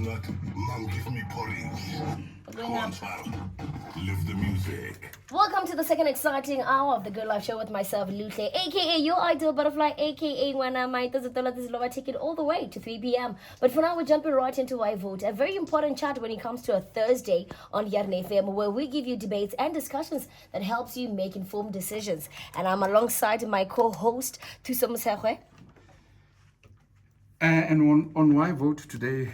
that, now give me porridge. Go on, child. Live the music. Welcome to the second exciting hour of the Good Life Show with myself, Luhle, aka your ideal butterfly, aka Wana Maita. Take it all the way to 3 p.m. But for now, we're jumping right into YVote, a very important chat when it comes to a Thursday on Yarn FM, where we give you debates and discussions that helps you make informed decisions. And I'm alongside my co-host, Thuso Motshegwe. And on YVote today,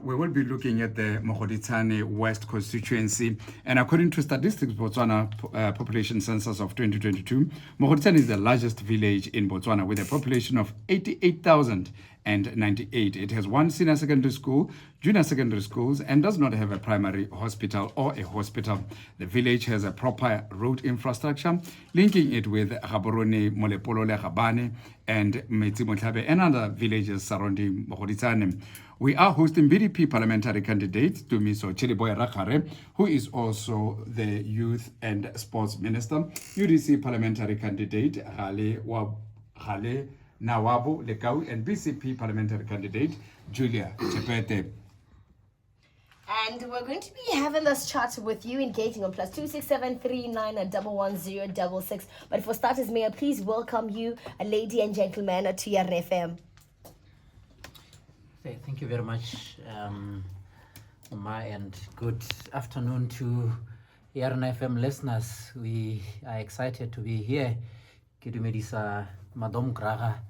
we will be looking at the Mogoditsane West constituency. And according to Statistics Botswana Population Census of 2022, Mogoditsane is the largest village in Botswana with a population of 88,098. It has one senior secondary school, junior secondary schools, and does not have a primary hospital or a hospital. The village has a proper road infrastructure, linking it with Gaborone, Molepolole, Gabane, and Metsimotlabe and other villages surrounding Mogoditsane. We are hosting BDP parliamentary candidate Tumiso Rakgare, who is also the Youth and Sports Minister, UDC parliamentary candidate Jilia Galenawabo Mule Lekau, and BCP parliamentary candidate Jilia Chepete. And we're going to be having this chat with you, engaging on +267 39 11066. But for starters, may I please welcome you, lady and gentlemen, to Yarn FM. Thank you very much, Uma, and good afternoon to Yarn FM listeners. We are excited to be here. Ke dumedisa Madam Graga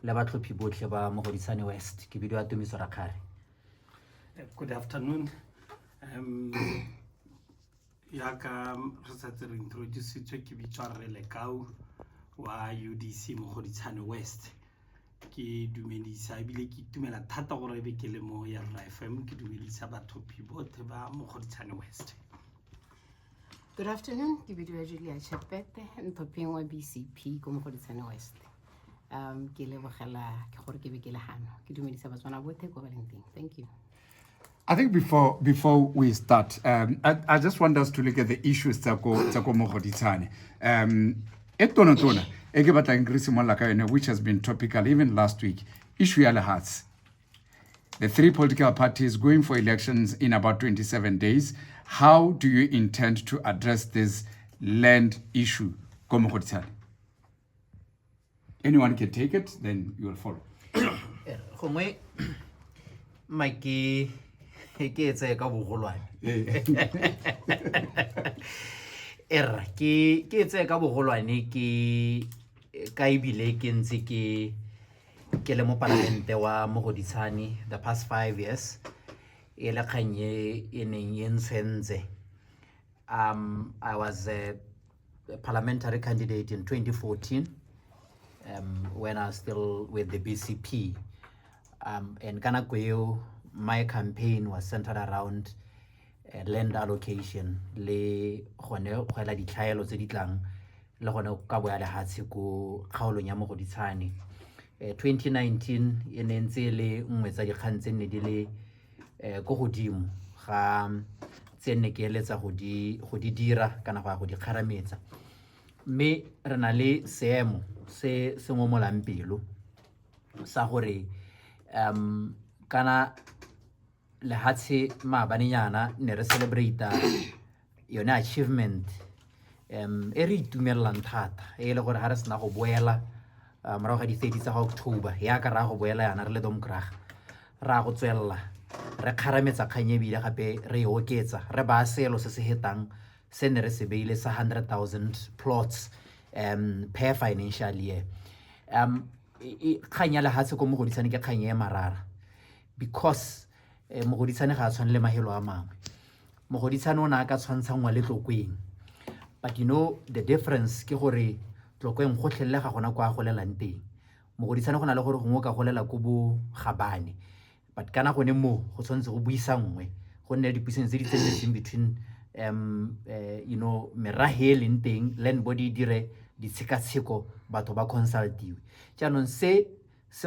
le batlopi botlhe ba Mogoditsane West. Ke bidiwa Tumiso Rakgare. Good afternoon. Yaka re introduce ke Mole Lekau wa UDC Mogoditsane West. Ke dumedisa ebile ke tumela thata gore be ke le mo ya FM ke dumedisa bathopi botlhe ba Mogoditsane West. Good afternoon, ke bidiwa Jilia Chepete and topeng wa BCP ko Mogoditsane West. Ke lebogela ke gore ke be ke le hano. Ke dumedisa batswana botlhe ko baleng. Thank you. I think before we start, I just want us to look at the issues tsa ko Mogoditsane. Which has been topical even last week. Issue ya lehatsi. The three political parties going for elections in about 27 days. How do you intend to address this land issue? Anyone can take it, then you will follow. Mikey, it's a Gabuholwan. Ke tse ka bogolwane ke kaibile ke ntse ke le mo parlamente wa Mogoditsane the past 5 years e le khanye eneng yentsenze. I was a parliamentary candidate in 2014 when I was still with the BCP, and kana kweo my campaign was centered around land allocation le gone goela ditlhaelo tse di tlang le gone ka boya le hatsi ko kgaolong ya Mogoditsane. 2019 e nentse le nngwe tsa dikgantse ne di le go godimo ga tsene ke eletsa go di dira kana go di kharametsa, mme re na le seemo se mo molampelo sa gore kana le hatse maabanyana ne re celebrate yona achievement e re itumelang thata e le gore ha re sena go boela morago ga di 30 tsa October ya ka ra go boela yana re le domkraga ra go tswella re kharametsa khanyebile gape re oketsa re ba selo se se hetang se ne re se beile sa 100,000 plots per financial year. Khanya le hatse ko Mogoditsane ke khanye marara because Mogoditsane ga tshwane le mahelo a mangwe. Mogoditsane ona ka tshwantshangwa le tlokweng, but you know the difference ke gore tlokweng go tlhelle ga gona kwa go lelang teng. Mogoditsane go na le gore go ka go lela ko bo Gabane, but kana go ne mo go tshwantse go buisa nngwe go nne di puisano tse di tseneletseng between you know merahel in teng land body dire di tshekatsheko batho ba consultiwe. Jaanong se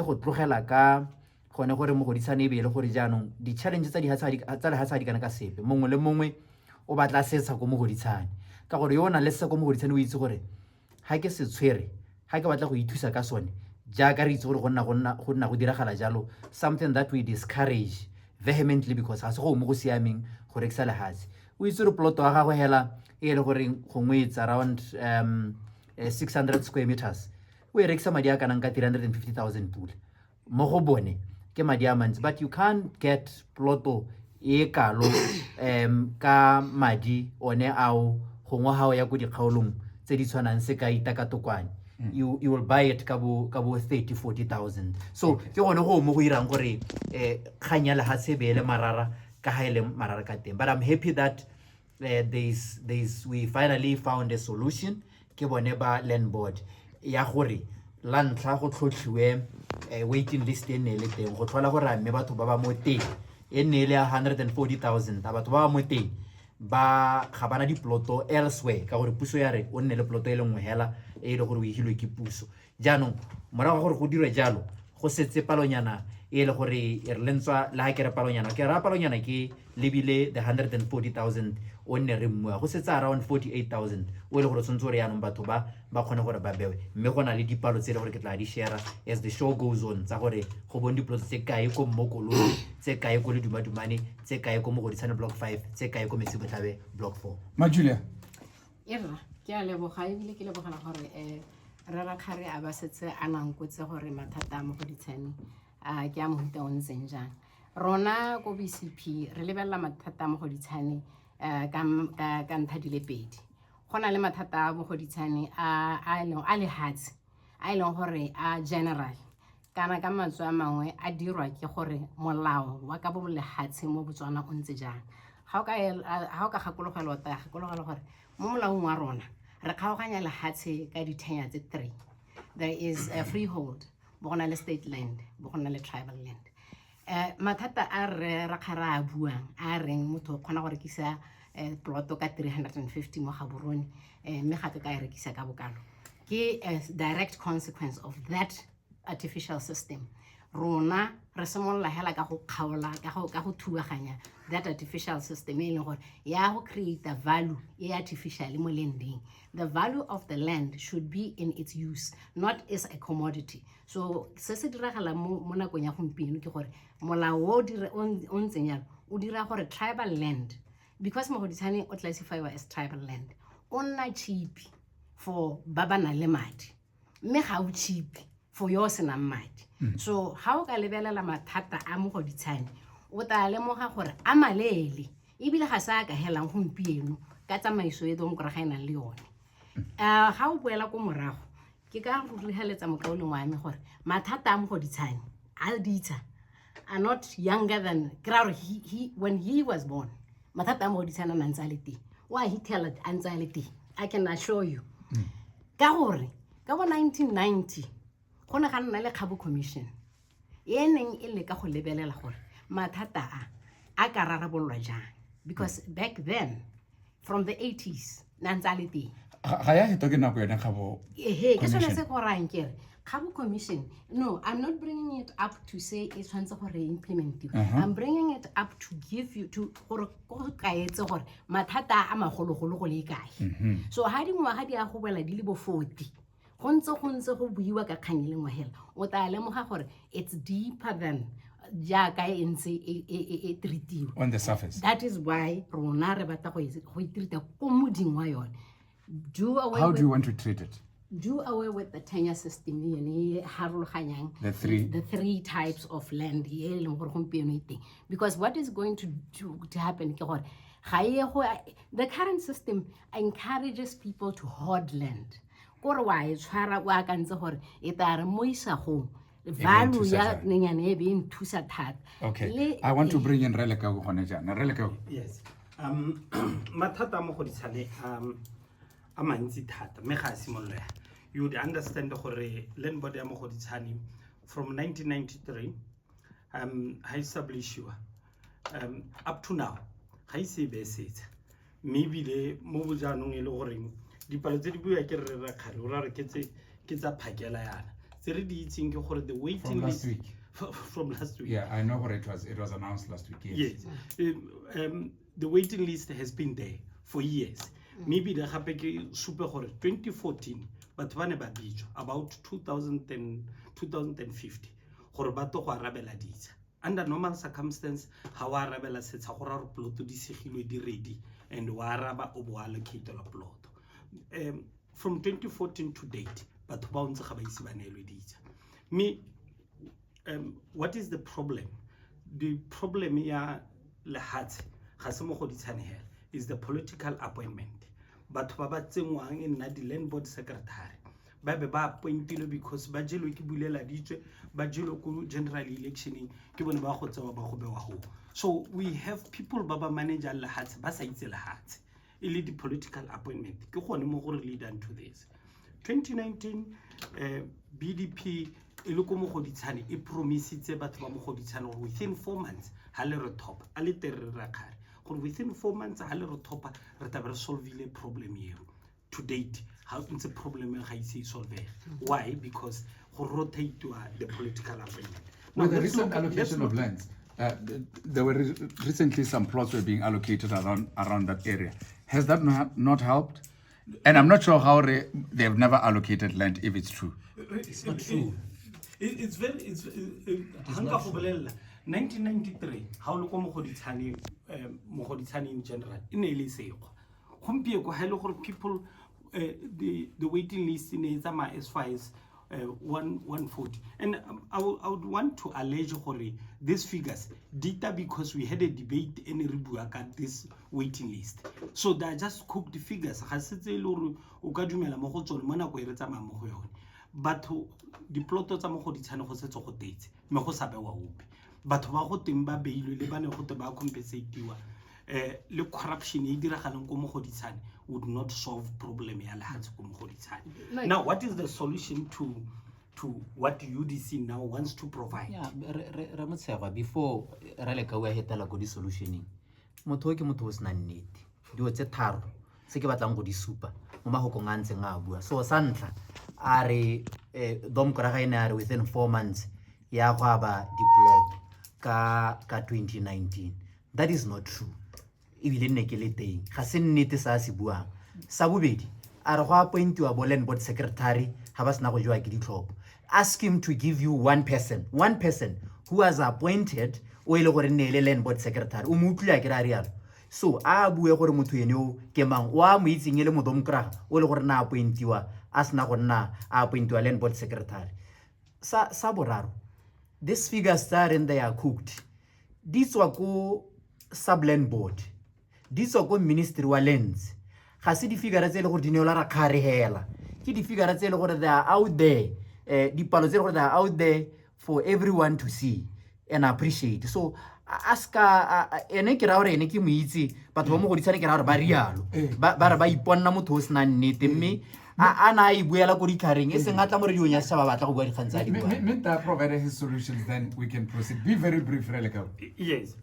go tlogela ka gone gore Mogoditsane e be le gore jaanong di challenge tsa di hatsadi kana ka sepe mongwe le mongwe o batla setsa go Mogoditsane ka gore yona le se go Mogoditsane o itse gore ha ke se tshwere ha ke batla go ithusa ka sone jaaka re itse gore go nna go diragala jalo, something that we discourage vehemently because ga se go mo go siameng go rekisa lehatshe o itse re plot wa gagwe hela e le gore gongwe it's around 600 square meters o e rekisa madi a kanang ka 350,000 pula mo go bone ke madi a mantsi but you can't get ploto e kalo ka madi one ao gongwe ha o ya go dikgaolong tse di tshwanang se ka itakatokwane you will buy it ka bo 30-40,000 so ke gone go mo go irang gore khanya le ha se bele marara ka haele marara ka teng but I'm happy that we finally found a solution ke bone ba land board ya gore la ntla go tlhotlhiwe waiting list e ne le teng go tlhola gore mme batho ba ba mo teng e ne le 140,000 batho ba ba mo teng ba khabana di ploto elsewhere ka gore puso ya re o nne le ploto e lengwe hela e le gore o ihilwe ke puso jaanong morago gore go dirwe jalo go setse palonyana e le gore e re lentswa la ha ke re palonyana ke ra palonyana ke lebile the 140,000 o nne re mmua go setse around 48,000 o le gore tsontse re yanong batho ba khone gore ba bewe mme go na le dipalo tse le gore ke tla di share as the show goes on tsa gore go bone diplots tse kae ko mmokolo tse kae ko le dumadumane tse kae ko mogodisane block 5 tse kae ko Metsibotlabe block 4 Majulia Era ke a leboga ebile ke lebogela gore re Rakgare a ba setse a nankotse gore mathata a Mogoditshane ke a mohuta o ntseng jang rona ko BCP re lebella mathata a Mogoditshane ka ntlha di le pedi go na le mathata a Mogoditshane a lehatshe a leng gore a general kana ka matswa a mangwe a dirwa ke gore molao wa ka bo lehatshe mo Botswana o ntse jang ga o ka gakologela gore mo molaong wa rona re kgaoganya lehatshe ka dithenya tse 3 there is a freehold bo gona le state land bo gona le tribal land mathata a re Rakgare a buang a reng motho khona gore kisa ploto ka 350 mo Gaborone mme gape ka rekisa ka bokalo ke a direct consequence of that artificial system rona re semolla hela ka go kgaola ka go thuaganya that artificial system e leng gore ya go create a value e artificial mo landing the value of the land should be in its use not as a commodity so se se diragala mo nakong ya gompieno ke gore molao o ntseng jalo o dira gore tribal land because Mogoditshane o classify as tribal land on cheap for baba na le madi mme ga o cheap for yo sena madi so ha o ka lebelela mathata a Mogoditshane o ta lemoga gore a malele ebile ga sa ka helang gompieno ka tsamaiso e dong gore ga ena le yone ha o boela ko morago ke ka go riheletsa mokaoleng wa me gore mathata a Mogoditshane a ditsa are not younger than when he was born mathata a Mogoditshane na ntse le teng wa hitela a ntse le teng I can assure you ka gore ka bo 1990 gone ga nna le Kgabo commission e neng e le ka go lebelela gore mathata a ka rarabolwa jang because back then from the 80s na ntse le teng ga ya hito ke nako yone Kgabo ke sone se go rang kere Kgabo commission no I'm not bringing it up to say it's tshwantse gore implement I'm bringing it up to give you to gore go kaetse gore mathata a magologolo go le kae so ha dingwaga di a go bela di le bo 40 go ntse go buiwa ka kgang le ngwahela o ta lemoga gore it's deeper than jaaka e ntse e treatiwa on the surface that is why rona re batla go itrita ko moding wa yone how do you want to treat it do away with the tenure system the three types of land because what is going to happen the current system encourages people to hoard land value ya nenyane e be nthusa thata okay I want to bring in Re Lekau gone jana Re Lekau yes mathata a Mogoditshane a mantsi thata me ga simolola you would understand gore land board ya Mogoditshane from 1993 ha establishiwa up to now ga ise be setsa maybe le mo bojanong e le gore dipalo tse di buya ke re Rakgare o ra re ke tsa phakela yana tse re di itseng ke gore the waiting list from last week yeah I know what it was announced last week yes the waiting list has been there for years maybe the gape ke super gore 2014 batho ba ne ba bitjwa about 2050 gore ba to go arabela ditsa under normal circumstance ha wa arabela setsha go ra re ploto di segilwe di ready and wa araba o bo allocate la ploto. From 2014 to date batho ba ntse ga ba ise ba neelwe ditsa. What is the problem? The problem ya lehatse ga se mo go ditshwanela is the political appointment. Batho ba ba tsengwang in the land board secretary ba be ba appointile because ba jelo ke bulela ditswe ba jelo ko general electioning ke bone ba go tsewa ba go bewa ho. So we have people ba ba manage lehatse ba sa itse lehatse ile the political appointment ke gone mo gore lead into this 2019 BDP ile ko mo go ditshane e promisitse batho ba mo go ditshane within 4 months ha le re top a le tere Rakgare gore within 4 months ha le re top re ta be solve ile problem here to date how it's a problem ga ise solve. Why? Because go rotate to the political appointment. With the recent allocation of lands, there were recently some plots were being allocated around that area. Has that not helped? And I'm not sure how they have never allocated land if it's true. It's not true. It's very hanga go bolela 1993 how lo ko mo goditshane in general in ile sego gompie go ha ile gore people the waiting list in Ezama as far as 140 and I would want to allege these figures data because we had a debate in Ribuaka this waiting list, so they just cooked the figures but the plot of but compensate le corruption would not solve problem. Now, what is the solution to what UDC now wants to provide? Yeah, Motshegwe, before Lekau a hetela go di solutioning, motho ke motho o sena nnete. Dio tse tharo se ke batlang go di supa mo mahokong a ntseng a bua. So sa ntla a re domkora ina re within 4 months ya go aba deployed ka 2019. That is not true. Ibile nne ke le teng ga se nnete sa se buang. Sa bobedi a re go appointiwa bo land board secretary ha ba sena go jwa ke ditlhopho. Ask him to give you one person who was appointed o ile gore nne le land board secretary o mo utlwa ke ra rialo. So a bue gore motho ene o ke mang wa mo itseng ile modomkra o ile gore na appointiwa a sena go nna a appointiwa land board secretary. Sa boraro, these figures are in they are cooked. This wa go subland board, this wa go ministry wa lands. Ga se di figure tse le gore di neola Rakgare hela ke di figure tse le gore they are out there, di palo tse le gore they are out there for everyone to see and appreciate. So aska ene ke ra gore ene ke mo itse batho ba mo go ditsane ke ra gore ba rialo ba re ba iponna motho o sena nnete mme ana I buela go dikhareng e seng atla mo re dionya se ba batla go bua dikgang tsa di bua. Minta provide his solutions, then we can proceed. Be very brief, Lekau. Yes.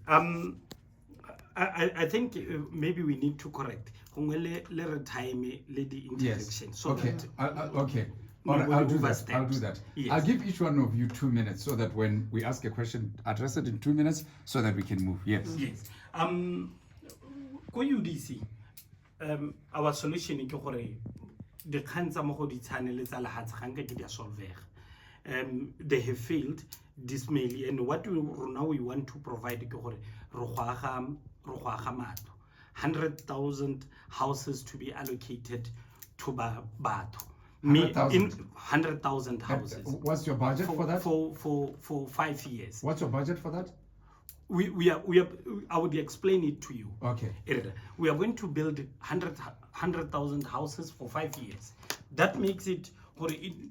I think maybe we need to correct. Le time le the interaction. Yes. So Okay. that Okay. All right, I'll do that. I'll do that. Yes. I'll give each one of you 2 minutes so that when we ask a question, address it in 2 minutes so that we can move. Yes. Yes. Go UDC. Our solution is gore the khanza mo go ditshane le tsa lehatse ga nke di solve. They have failed dismally, and what now we want to provide ke gore re go aga matlo 100,000 houses to be allocated to batho. In 100,000 houses. What's your budget for that? For 5 years. What's your budget for that? We are I would explain it to you. Okay. We are going to build 100,000 houses for 5 years. That makes it,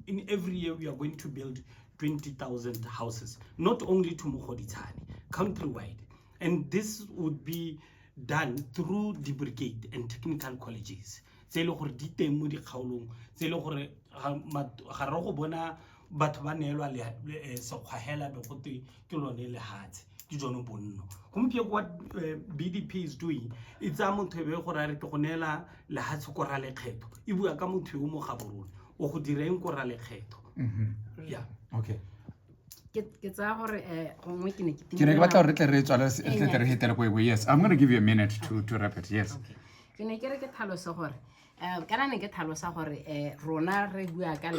in every year we are going to build 20,000 houses, not only to Mogoditshane, countrywide. And this would be done through the brigade and technical colleges. Tse le gore di teng mo di kgaolong tse le gore ga re go bona batho ba neelwa le sekgwahela be gote ke lone le hatse ke jono bonno gompie what BDP is doing it's a motho be gore re ke go neela le hatse go ra le kgetho e bua ka motho yo mo gaborone o go direng go ra le kgetho. Yeah. Okay. Yes, I'm going to give you a minute to wrap it. Yes. Okay. ke ne ke re ke tlhalosa gore kana ne ke tlhalosa gore rona re bua ka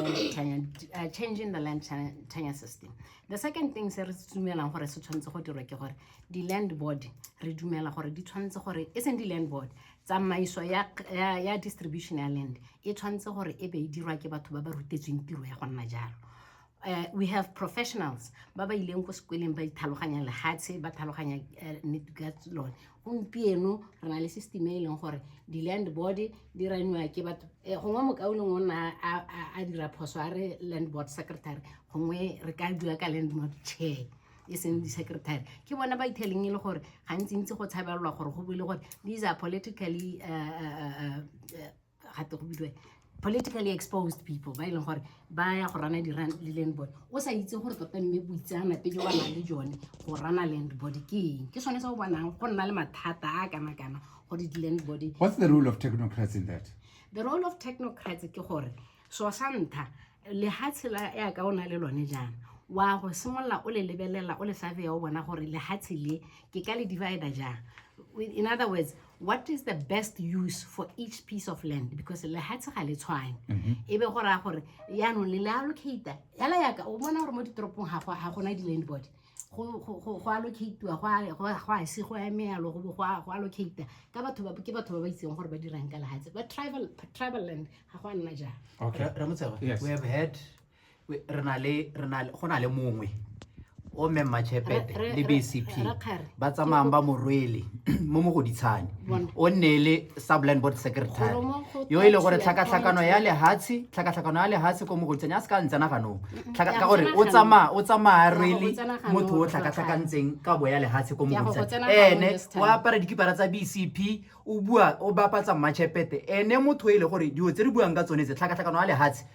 changing the land tenure system. The second thing se re dumelang gore se tshwantse go dirwa ke gore di land board re dumela gore di tshwantse gore e seng di land board tsamaiso ya distribution ya land e tshwantse gore e be e dirwa ke batho ba ba rutetsweng tiro ya go nna jalo. We have professionals ba ba ileng go sekoleng ba ithaloganya lehatshe ba thaloganya law. Gompieno re na le system e leng gore di land board di raniwa ke batho gongwe mokaulong o nna a dira phoso a re land board secretary gongwe re ka dula ka land board chair e seng di secretary ke bona ba iteleng e le gore gantsi go tshabelwa gore go buile gore these are politically exposed people ba ileng gore ba ya go rana di land board o sa itse gore tota mme boitsana pe jo ba na le jone go rana land board ke sone sa go bonang go nna le mathata a kana gore di land board. What's the role of technocrats in that? The role of technocrats ke gore so santa le hatsela ya ka ona le lone jana wa go simolla o le lebelela o le sabe ya o bona gore le hatsele ke ka le divider jana. In other words, what is the best use for each piece of land? Because le hatse ga le tshwane ebe go ra gore ya no le allocate yala yaka o bona gore mo ditropong ha gona di land board go allocate go a se go emelo go allocate ka batho ba ba itseng gore ba dirang ka le hatse but tribal land ha go nna ja. Okay, Motshegwe, yes. We have had re na le go na le mongwe o memma Chepete le BCP ba tsamayang ba morwele mo mogoditshane o nnele subland board secretary yo ile gore tlhakatlhakano ya lehatshe ko mogoditshane a se ka ntsena ganong ka gore o tsamaya rwele motho o tlhakatlhakantseng ka boya lehatshe ko mogoditshane ene o apara dikipara tsa BCP o bua o bapatsa Machepete ene motho ile gore dio tse re buang ka tsone tse tlhakatlhakano ya lehatshe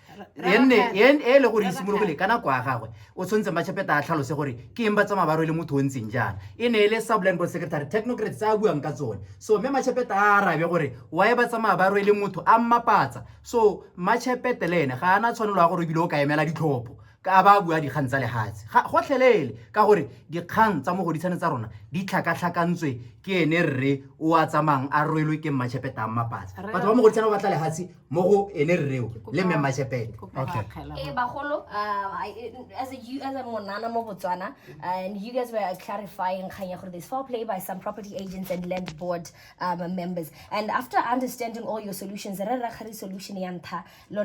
ene le gore isimologile kana kwa gagwe o tshwantse Machepete a tlhalose gore ke emba tsa mabaro le motho o ntseng jana e ne le subland board secretary technocrats a buang ka tsone so me Machepete a arabe gore wa e ba tsa mabaro le motho a mmapatsa so Machepete le ene ga ana tshwanelo ya gore bile o ka emela ditlhopho ka ba bua di kgang tsa lehatshe go tlhelele ka gore di kgang tsa mogoditshane tsa rona di tlhakatlhakantswe ke ene rre o a tsamang a rwelwe ke Machepete a mmapatsa batho ba mogoditshane ba tla lehatshe mo go ene rreo le me Machepete. Okay. Bagolo, as a monana mo Botswana, and you guys were clarifying this foul play by some property agents and land board members. And after understanding all your solutions, solution No,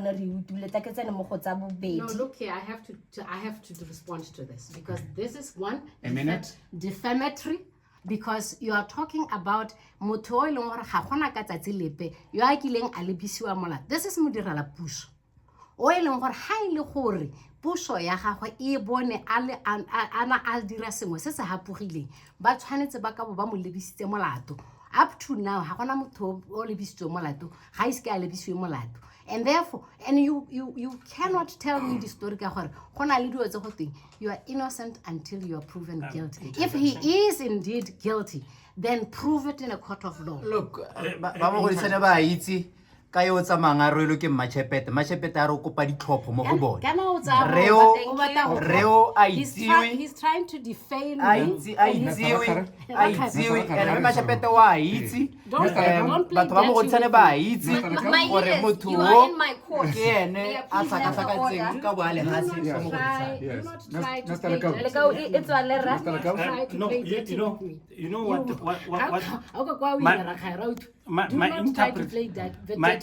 look here, I have to respond to this because this is one defamatory. Because you are talking about motho e leng gore ga gona ka tsatsi lepe yo a kileng a lebisiwa mola. This is modirela puso o e leng gore ha ile gore puso ya gagwe e bone ana a dira sengwe se se hapogileng ba tshwanetse ba ka bo ba mo lebisitse molato. Up to now ha gona motho o lebisitswe molato ga iske a lebisiwe molato. And therefore, you cannot tell me the story ka gore gona le dio tse go teng you are innocent until you are proven guilty. If he is indeed guilty, then prove it in a court of law. Look, ba mogoditshane ba itse ka yo tsamang a rwelo ke Machepete a re kopa ditlhopho mo go bona reo a itsewe he's trying to defame and Machepete wa itse batho ba mogoditshane ba itse gore motho o ke ene a tlhakatlhakantseng ka boa lehatshe mo mogoditshane. No, you know what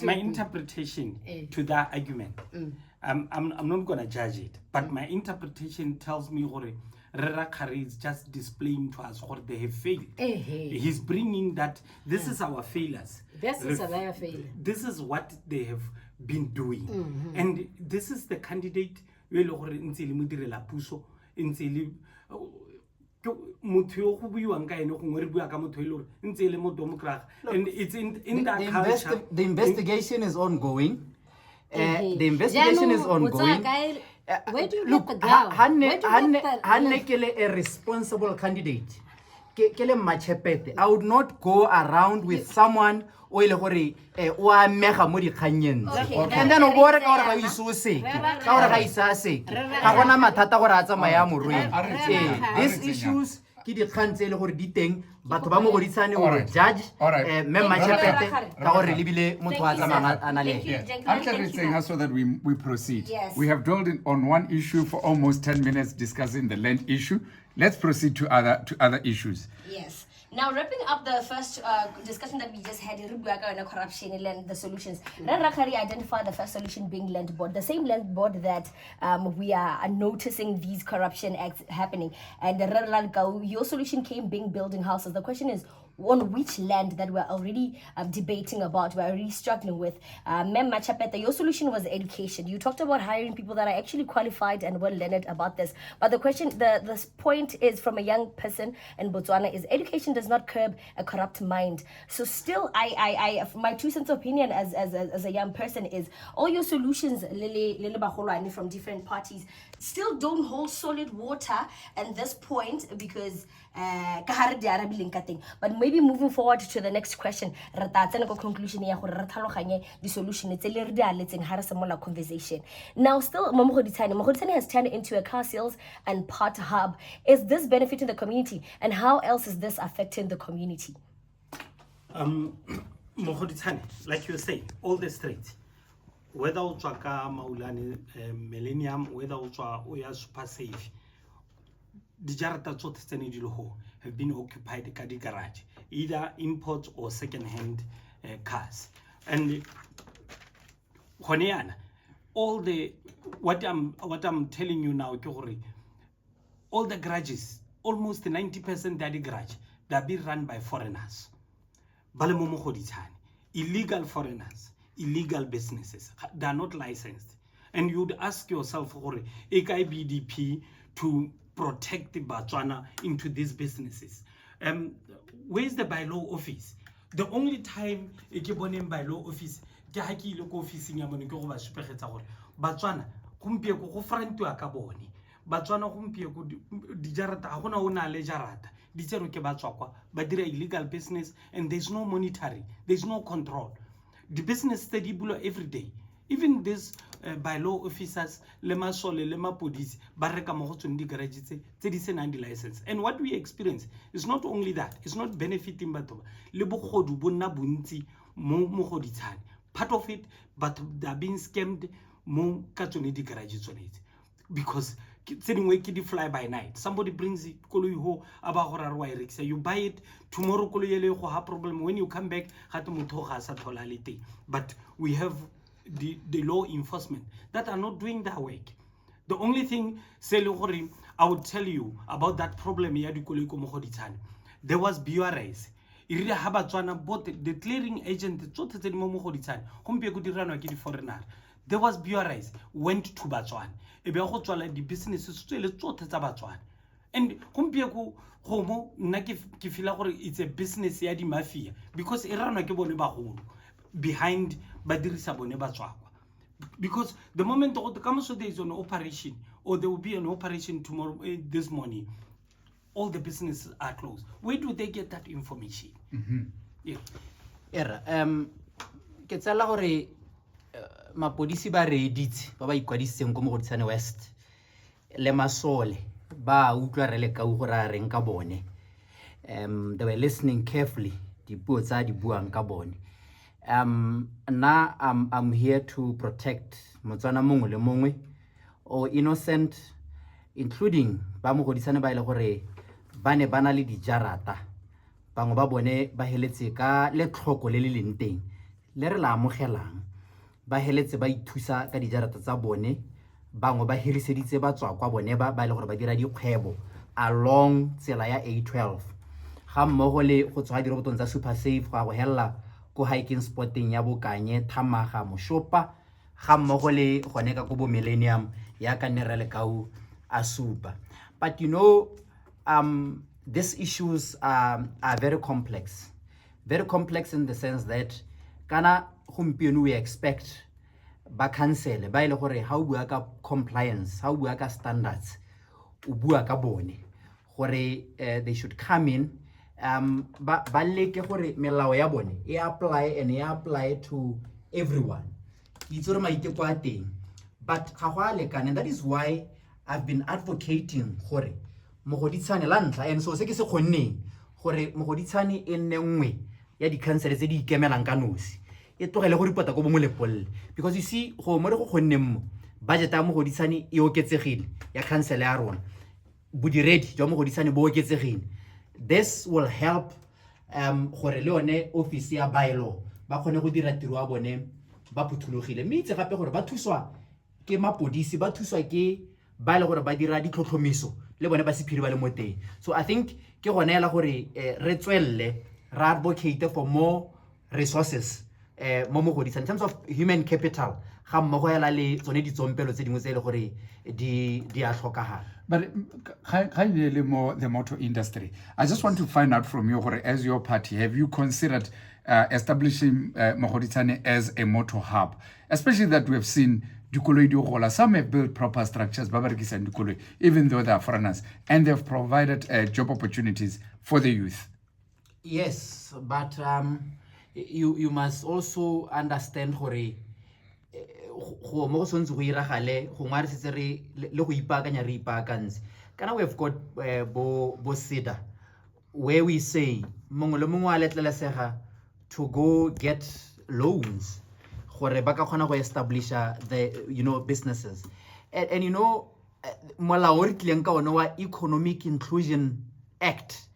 my interpretation to that argument, I'm not going to judge it, but my interpretation tells me Rakgare is just displaying to us what they have failed. He's bringing that this is our failures. This is what they have been doing. And this is the candidate and it's in that culture. The investigation is ongoing. The investigation is ongoing. Where do you Look, get the girl? a responsible candidate. Kele Machepete. I would not go around with someone o ile gore o mega mo dikganyeng and then o bore ka gore ga iso se ka gore ga isa se ga gona mathata gore a tsamaya morweng these issues ke dikgang tse le gore di teng batho ba mo goditsane o Alright. judge Alright. mme Motshegwe ka gore le bile motho a tsamaya a na le I'm just saying her so that we proceed. Yes. We have dwelled on one issue for almost 10 minutes discussing the land issue. Let's proceed to other issues. Yes. Now, wrapping up the first discussion that we just had, corruption and the solutions. Rakgare identified the first solution being land board, the same land board that we are noticing these corruption acts happening. And your solution came being building houses. The question is, on which land that we're already debating about, we're already struggling with. Mem Chepete, your solution was education. You talked about hiring people that are actually qualified and well learned about this. But the question, the point is from a young person in Botswana is education does not curb a corrupt mind. So still, I my 2 cents opinion as a young person is all your solutions, Lele from different parties, still don't hold solid water at this point because but maybe moving forward to the next question, conclusion the solution conversation. Now still Mogoditsane has turned into a car sales and part hub. Is this benefiting the community, and how else is this affecting the community? Mogoditsane, like you say, all the streets, whether utswaka Maulani Millennium, whether utswa super safe, the jarata have been occupied by the garage, either import or second-hand cars. And all the what I'm telling you now, all the garages, almost 90% of the garage, they're being run by foreigners. Illegal foreigners, illegal businesses. They are not licensed. And you'd ask yourself, BDP to protect the Botswana into these businesses. Where's the bylaw office? The only time I keep on in bylaw office, ke local office in Yamoni go over Superhetor. Botswana, kumpie ko front to Akaboni. Botswana kumpie ko dijarata, Hona una lejarata. Dizero ke Batswakwa, but they're illegal business and there's no monitoring, there's no control. The business study below every day. Even these bylaw officers, lema sole, lema police, barreka mohotsong di garage tse license. And what we experience is not only that, it's not benefiting batho. Le bogodu bonna bontsi mo Mogoditsane. Part of it, but they are being scammed mo ka tsone di garage tsone. Because fly by night. Somebody brings it, you buy it, tomorrow you have problem. When you come back, but we have the law enforcement that are not doing that work. The only thing I would tell you about that problem there was BRS. Both the clearing agent, there was BRS went to Botswana. The businesses and it's a business ya di mafia because behind because the moment there is an operation or there will be an operation tomorrow this morning, all the businesses are closed. Where do they get that information? Ke tsala gore mapodisi ba reeditse ba ikwadisitseng ko Mogoditsane West le masole ba utlwa re Lekau gore a reng ka bone. They were listening carefully dipuo tsa di buang ka bone. Now I'm here to protect Motswana mongwe le mongwe or innocent, including ba Mogoditsane ba ile gore ba ne bana le dijarata bangwe ba bone ba heletse ka le tlhoko le leng teng le re la amogelang ba heletse ba ithusa ka dijarata tsa bone bangwe ba hiriseditse ba tswa kwa bone ba ile gore ba dira dikgwebo along tsela ya A12 ga mmogo le go tswa dirobotong tsa super safe go hella ko hiking spotting ya Bokanye Thamaga Moshopa ga mmogo le gone ka go bo Millennium ya ka nne re Lekau a supa. But you know, these issues are very complex in the sense that kana gompieno we expect ba cancel ba ile gore ha o bua ka compliance, ha o bua ka standards, o bua ka bone gore they should come in ba leke gore melao ya bone e apply to everyone. It's gore maiteko a teng, but ga go a lekana. And that is why I've been advocating gore mogoditshane la ntlha and so se ke se kgonneng gore mogoditshane e nne nngwe ya di-council tse di ikemelang ka nosi e tlogele go ripota ko bo molepolle because you see go mo re go kgonneng mo budget ya mogoditshane e oketsegile ya council ya rona bodiredi jwa mogoditshane bo oketsegile. This will help gore le yone office ya bylaw ba kgone go dira tiro wa bone ba phuthulogile mme itse gape gore ba thuswa ke mapodisi ba thuswa ke ba ile gore ba dira ditlhotlhomiso le bone ba sephiri ba le mo teng. So I think ke gone ela gore re tswelle ra advocate for more resources mo mogodisa in terms of human capital ga mmogo ela le tsone ditsompelo tse dingwe tse ile gore di a tlhokagala. But the motor industry, I just want to find out from you, as your party, have you considered establishing Mogoditshane as a motor hub? Especially that we have seen Dukoloi Dugola. Some have built proper structures, Babarikis and Dukoloi, even though they are foreigners, and they have provided job opportunities for the youth. Yes, but you must also understand gore go mo sontse go iragale go ngware se re le go ipakanya re ipakantse kana we have got bo SIDA where we say mongwe le mongwe a letlelesega to go get loans gore ba ka khona go establish the businesses and molao re tleng ka ona wa Economic Inclusion Act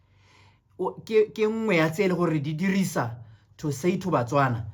ke nngwe ya tsele gore di dirisa to say to Batswana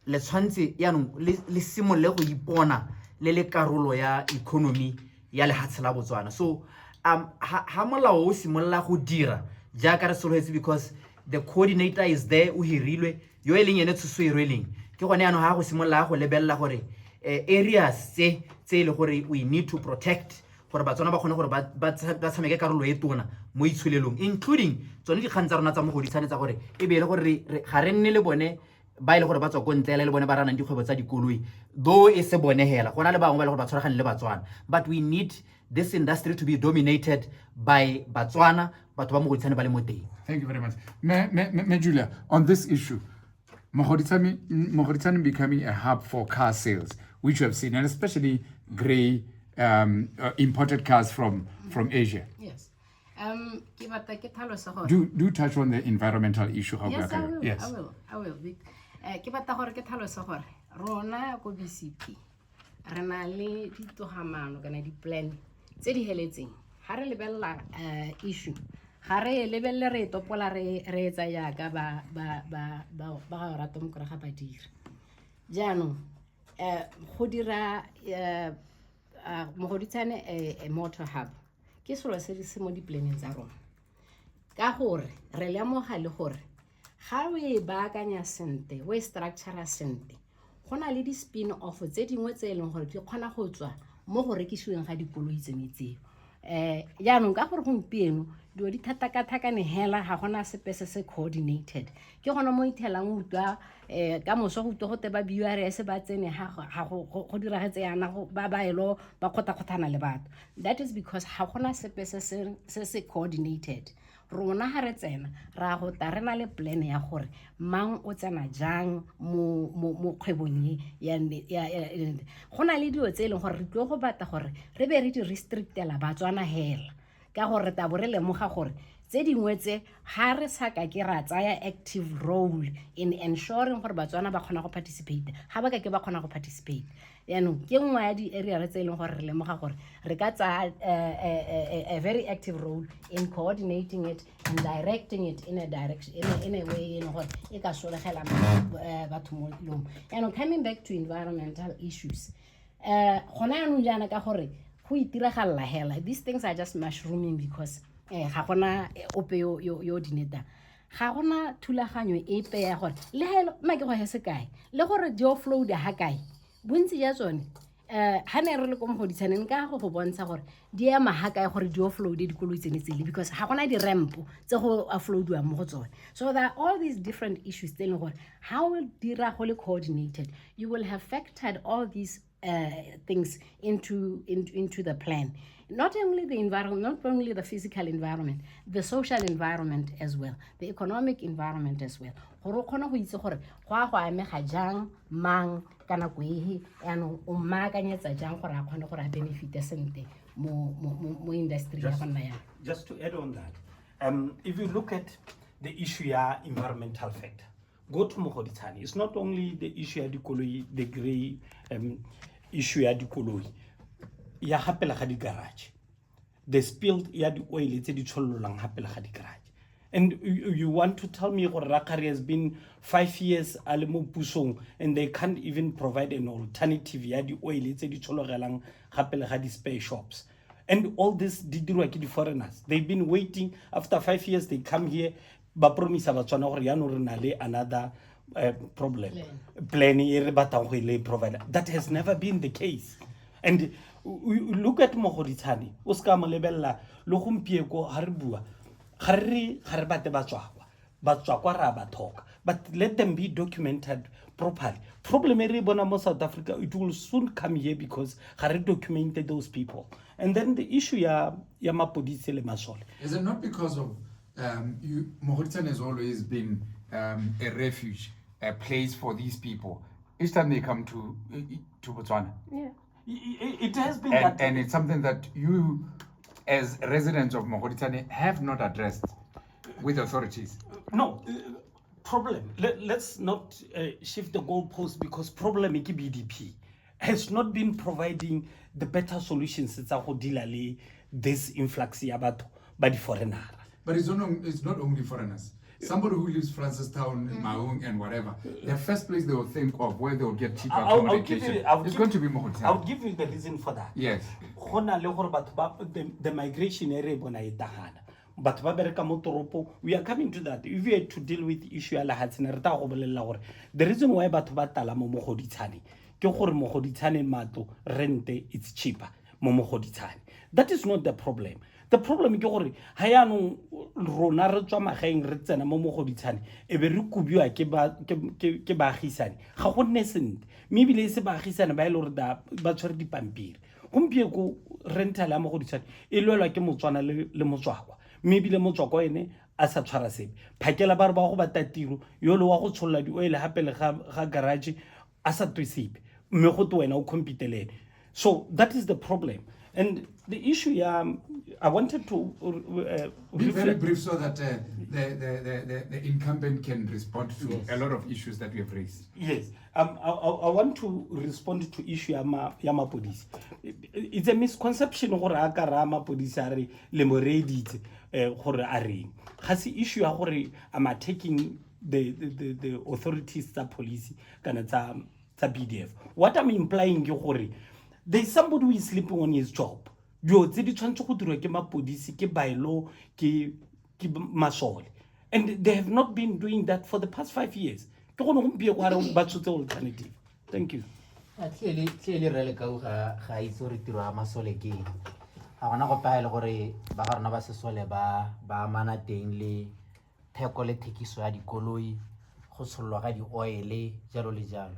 le tshwantse yanong le simolle go ipona le karolo ya economy ya lehatshe la Botswana. So ha molao o simolla go dira jaaka re soletse because the coordinator is there o hirilwe yo eleng ene Thuso e rweleng ke gone yana ha go simolla go lebella gore areas tse le gore we need to protect gore Batswana ba kgone gore ba tshameke karolo e tona mo itshulelong including tsone di kgantsa rona tsa mogodisane tsa gore e be le gore ga re nne le bone ba ile gore ba tswa go ntlela le bone ba ranang dikgwebo tsa dikoloi though e se bone hela gona le bangwe ba ile gore ba tshwaragane le Batswana but we need this industry to be dominated by Batswana batho ba mogodisane ba le mo teng. Thank you very much. Me Jilia, on this issue, Mogodisane becoming a hub for car sales, which you have seen, and especially grey imported cars from Asia. Yes. Do touch on the environmental issue. Yes, I will. Yes. I will. Ke batla gore ke tlhalosa gore rona go BCP re na le ditogamano kana di plan tse di heletseng ha re lebella issue ha re lebelle re topola re etsa ya ka ba rata mo kore ga ba dira jaanong go dira Mogoditshane a motor hub ke selo se se mo di planning tsa rona ka gore re lemoga le gore ga o e baakanya sente o e structure sente gona le di spin off tse dingwe tse e leng gore di kgona go tswa mo go rekisiweng ga dikoloi tse metseng jaanong ka gore gompieno dio di thata-thakane hela ga gona sepe se coordinated ke gona mo ithelang utwa ka moso go utwa go te ba BRS ba tsene ga go diragetse yana ba baelo ba khota-khotana le batho. That is because ga gona sepe se coordinated rona ha re tsena ra go ta rena le plan ya gore mang o tsena jang mo kgwebong ya gona le dio tse e leng gore re tlo go batla gore re be re di restrictela Batswana hela ka gore ta bo re lemoga gore tse dingwe tse ha re saka ke ra tsaya active role in ensuring gore Batswana ba kgona go participate ha ba ka ke ba kgona go participate yaanong ke nngwe ya di area re tse e leng gore re lemoga gore re ka tsaya a very active role in coordinating it and directing it in a direction in a way in gore e ka solegela batho mo lom. Yaanong coming back to environmental issues gona yaanong jana ka gore go itiragalla hela these things are just mushrooming because ga gona ope yo dineta ga gona thulaganyo epe ya gore le helo ma ke go hese kae le gore di offload ha kae bontsi ya tsone ha ne re le ko Mogoditshane ka go bontsha gore di ya maha kae gore di offload dikoloi tsene tsele because ga gona di ramp tse go offloadwa mo go tsone. So there are all these different issues telling gore how will dira go le coordinated you will have factored all these things into the plan. Not only the environment, not only the physical environment, the social environment as well, the economic environment as well. Gore khona go itse gore go a go amega jang mang kana go e ano o maakanyetsa jang gore a khone gore a benefit sente mo industry ya bana ya. Just to add on that, if you look at the issue ya environmental factor, go to Mogoditshane. It's not only the issue ya dikoloi, the grey issue ya dikoloi, ya hapela ga di garage. The spilled ya di oil tse di tshololang hapela ga di garage. And you want to tell me that Rakgare has been 5 years ale mo pusong and they can't even provide an alternative ya di oil tse di tshologelang hapela ga di spare shops. And all this didirwa ke di foreigners. They've been waiting. After 5 years, they come here. Ba promise batswana gore ya no re na le another problem. Plan e re batang go ile provide. That has never been the case. And look at Mogoditshane. O ska mo lebella lo gompieko ha re bua. Ga re bate batswakwa ra ba talk. But let them be documented properly. Problem e re bona mo South Africa, it will soon come here because ga re documented those people. And then the issue ya mapodisi le masole. Is it not because of Mogoditshane has always been a refuge, a place for these people each time they come to Botswana? Yeah. It has been and it's something that you, as residents of Mogoditshane, have not addressed with authorities. No, problem. Let's not shift the goalpost because problem is BDP has not been providing the better solutions. It's a this influx by the foreigner. But it's not only foreigners. Somebody who lives Francistown, Maung, and whatever, the first place they will think of where they will get cheaper accommodation is going to be Mogoditshane. I'll give you the reason for that. Yes. The migration area, but we are coming to that. If we are to deal with the issue, the reason why Batala Mogoditshane, Mogoditshane mato rente it's cheaper. Mogoditshane. That is not the problem. The problem is that hayano rona re tswa magaeng re tsena mo Mogoditshane e be re kubiwa ke baagisane ga go nne sente mme bile se baagisane ba ile re ba tshwere dipampiri gompie go rental ya Mogoditshane e lwelwa ke motswana le motswakwa mme bile motswakwa ene a sa tshwara sebe phakela ba re ba go bata tiro yo le wa go tsholla di oil hape le ga garage a sa twisipe mme go to wena o compitelele. So that is the problem. And the issue, I wanted to be very brief so that the incumbent can respond to a lot of issues that we have raised. Yes, I want to respond to issue Yama Police. It's a misconception or Akarama Police are lemoredi or are. Has the issue I'm taking the authorities, the police, the BDF. What I'm implying is there's somebody who is sleeping on his job. And they have not been doing that for the past 5 years. Alternative. Thank you. Clearly, Lekau ga itse re tiro ya masole ke ga gona go paela gore ba ga rona ba sesole ba amana teng le theko le thekiso ya dikoloi go tshollwa ga di oil jalo le jalo.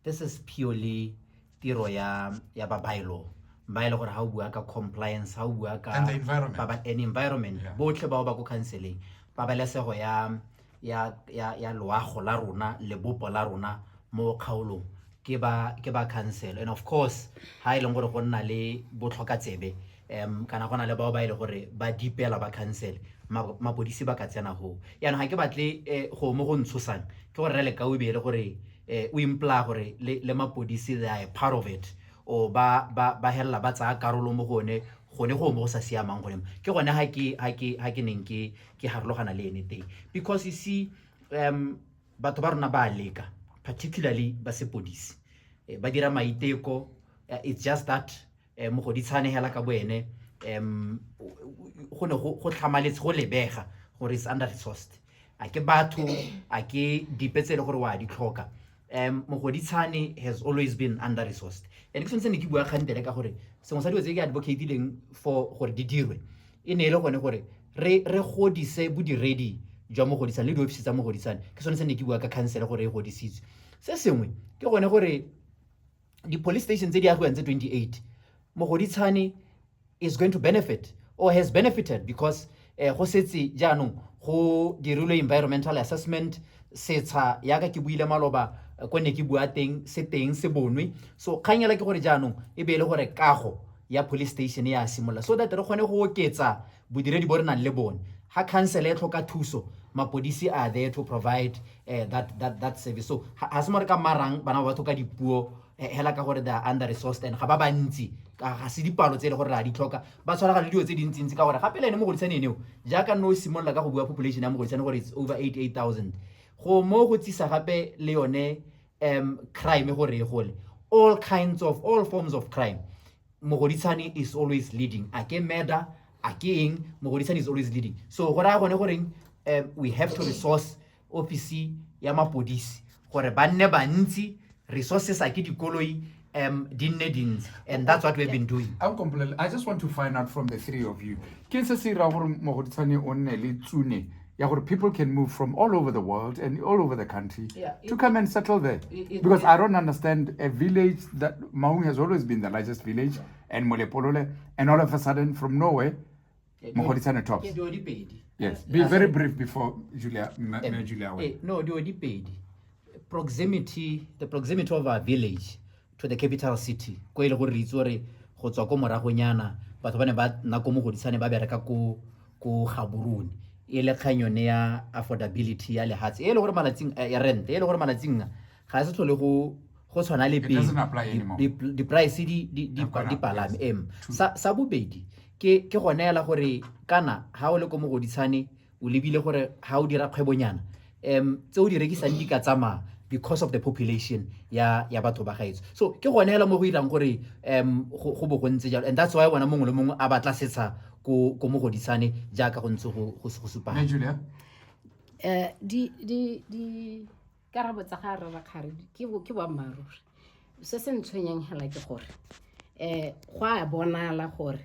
This is purely tiro ya babailo baile gore ha o bua ka compliance, ha o bua ka and the environment, environment botlhe ba ba go counseling pabalesego ya loago la rona le bopo la rona mo kgaolong ke ba council. And of course ha ile gore go nna le botlhoka tsebe kana gona le ba ile gore ba dipela ba council mapodisi ba ka tsena ho yana ha ke batle go mo go ntshosang ke gore re le ka o be le gore o impla gore le mapodisi they are part of it o ba hella ba tsa karolo mo gone go mo sa siamang gone ke gone ha ke neng ke harologana le anything because you see batho ba rona ba leka particularly ba sepodisi ba dira maiteko. It's just that Mogoditshane hela ka boene go tlhamaletse go lebega gore is under resourced a ke batho a ke dipetse le gore wa di tlhoka. Mogoditshane has always been under resourced and ke sentse ke bua khantele ka gore sengwe sa diwe tse ke advocating for gore di dirwe e ne le gone gore re godise budi ready jwa Mogoditshane le di office tsa Mogoditshane ke sone se ne ke bua ka council gore e godisitswe. Se sengwe ke gone gore the police stations tse di agwang tse 28 Mogoditshane is going to benefit or has benefited because go setse jaanong go dirilwe environmental assessment setsa ya ka ke buile maloba ko ne ke bua teng se bonwe. So kganyela ke gore jaanong e be le gore kago ya police station ya simolla so that re kgone go oketsa bodiredi bo re nang le bone ha council e tlhoka thuso mapodisi are there to provide that service. So ha se mo re ka marang bana ba batho ka dipuo hela ka gore they are under resourced and ga ba bantsi ga se dipalo tse le gore ra di tlhoka ba tshwara ga le dio tse dintsi ka gore gape le ene mo godisane eneo jaaka no simolla ka go bua population ya mo godisane gore it's over 88,000 go mo go tsisa gape le yone crime gore e gole all forms of crime Mogodisani is always leading. Ake murder, ake Mogodisani is always leading. So we have to resource office ya mapodisi gore ba nne bantsi resources ake dikoloi dinne and that's what we've been doing. I just want to find out from the three of you. Ke se se ra gore Mogodisani o nne le tsune ya gore people can move from all over the world and all over the country to come and settle there. Because I don't understand a village that Maung has always been the largest village and Molepolole, and all of a sudden from nowhere, Mogodisani tops. Yes, be very brief before Jilia. No, the proximity of our village to the capital city. Ko ile gore itsore go tswa ko moragonyana batho ba ne ba nako Mogodisani ba bereka ko Gaborone. Ele kanyone ya affordability ya lehatsi ele gore malatsing ya rent ele gore malatsing ga se tlhole go tshwana le pele di price di palame sa bobedi ke gone ela gore kana ha o le ko Mogodisane o lebile gore ha o dira kgwebonyana tse o di rekisang di ka tsama because of the population ya batho ba gaetso so ke gone ela mo go irang gore go bo go ntse jalo and that's why bona mongwe le mongwe a batla setsa ko Mogodisane jaaka go ntse go supa Julia di karabo tsa ga Rakgare ke ba maruri se se ntshwenyang hela ke gore go a bonala gore